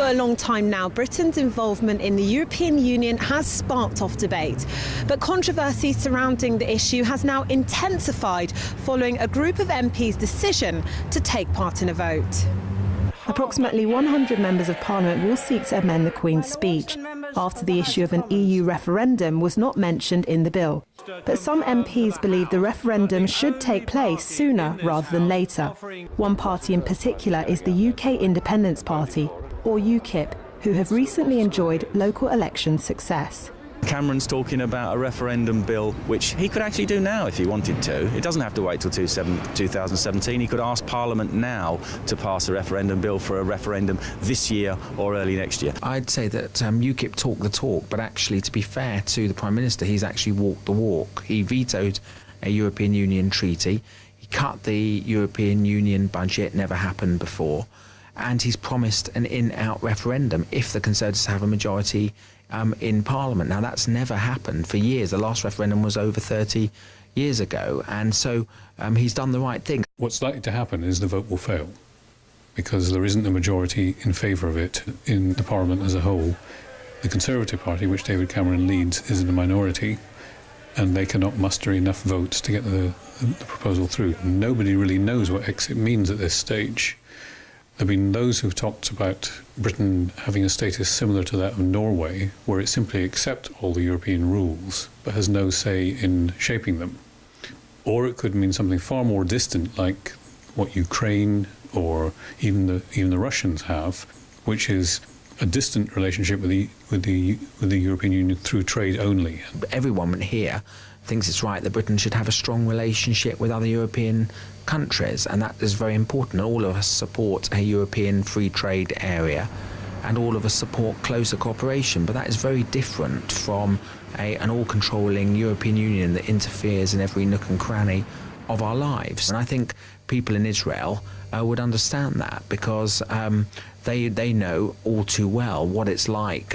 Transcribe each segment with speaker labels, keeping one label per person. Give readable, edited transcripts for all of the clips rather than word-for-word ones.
Speaker 1: For a long time now, Britain's involvement in the European Union has sparked off debate. But controversy surrounding the issue has now intensified following a group of MPs' decision to take part in a vote. Approximately 100 members of Parliament will seek to amend the Queen's speech after the issue of an EU referendum was not mentioned in the bill. But some MPs believe the referendum should take place sooner rather than later. One party in particular is the UK Independence Party, or UKIP, who have recently enjoyed local election success.
Speaker 2: Cameron's talking about a referendum bill, which he could actually do now if he wanted to. It doesn't have to wait till 2017. He could ask Parliament now to pass a referendum bill for a referendum this year or early next year.
Speaker 3: I'd say that UKIP talk the talk, but actually, to be fair to the Prime Minister, he's actually walked the walk. He vetoed a European Union treaty. He cut the European Union budget, never happened before. And he's promised an in-out referendum if the Conservatives have a majority in Parliament. Now, that's never happened for years. The last referendum was over 30 years ago, and so he's done the right thing.
Speaker 4: What's likely to happen is the vote will fail, because there isn't a majority in favour of it in the Parliament as a whole. The Conservative Party, which David Cameron leads, is in a minority, and they cannot muster enough votes to get the proposal through. Nobody really knows what exit means at this stage. There have been those who've talked about Britain having a status similar to that of Norway, where it simply accepts all the European rules but has no say in shaping them. Or it could mean something far more distant, like what Ukraine or even the Russians have, which is a distant relationship with the European Union through trade only.
Speaker 3: Everyone here thinks it's right that Britain should have a strong relationship with other European countries, and that is very important. All of us support a European free trade area, and all of us support closer cooperation, but that is very different from an all-controlling European Union that interferes in every nook and cranny of our lives. And I think people in Israel would understand that, because they know all too well what it's like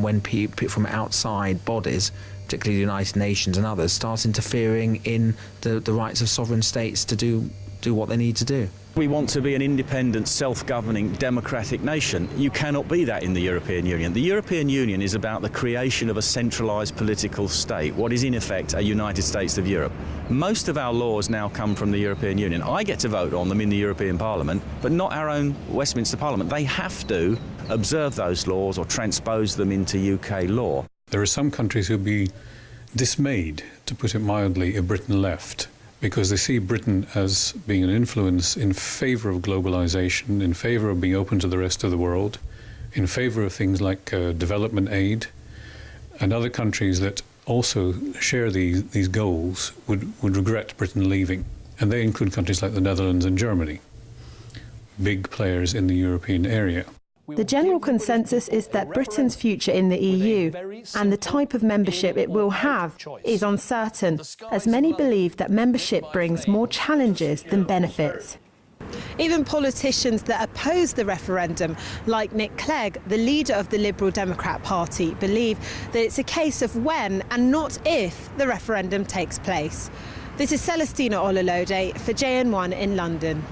Speaker 3: when people from outside bodies, particularly the United Nations and others, start interfering in the rights of sovereign states to do what they need to do.
Speaker 2: We want to be an independent, self-governing, democratic nation. You cannot be that in the European Union. The European Union is about the creation of a centralised political state, what is in effect a United States of Europe. Most of our laws now come from the European Union. I get to vote on them in the European Parliament, but not our own Westminster Parliament. They have to observe those laws or transpose them into UK law.
Speaker 4: There are some countries who'd be dismayed, to put it mildly, if Britain left, because they see Britain as being an influence in favour of globalisation, in favour of being open to the rest of the world, in favour of things like development aid, and other countries that also share these goals would regret Britain leaving. And they include countries like the Netherlands and Germany, big players in the European area.
Speaker 1: The general consensus is that Britain's future in the EU and the type of membership it will have is uncertain, as many believe that membership brings more challenges than benefits. Even politicians that oppose the referendum, like Nick Clegg, the leader of the Liberal Democrat Party, believe that it's a case of when and not if the referendum takes place. This is Celestina Olalode for JN1 in London.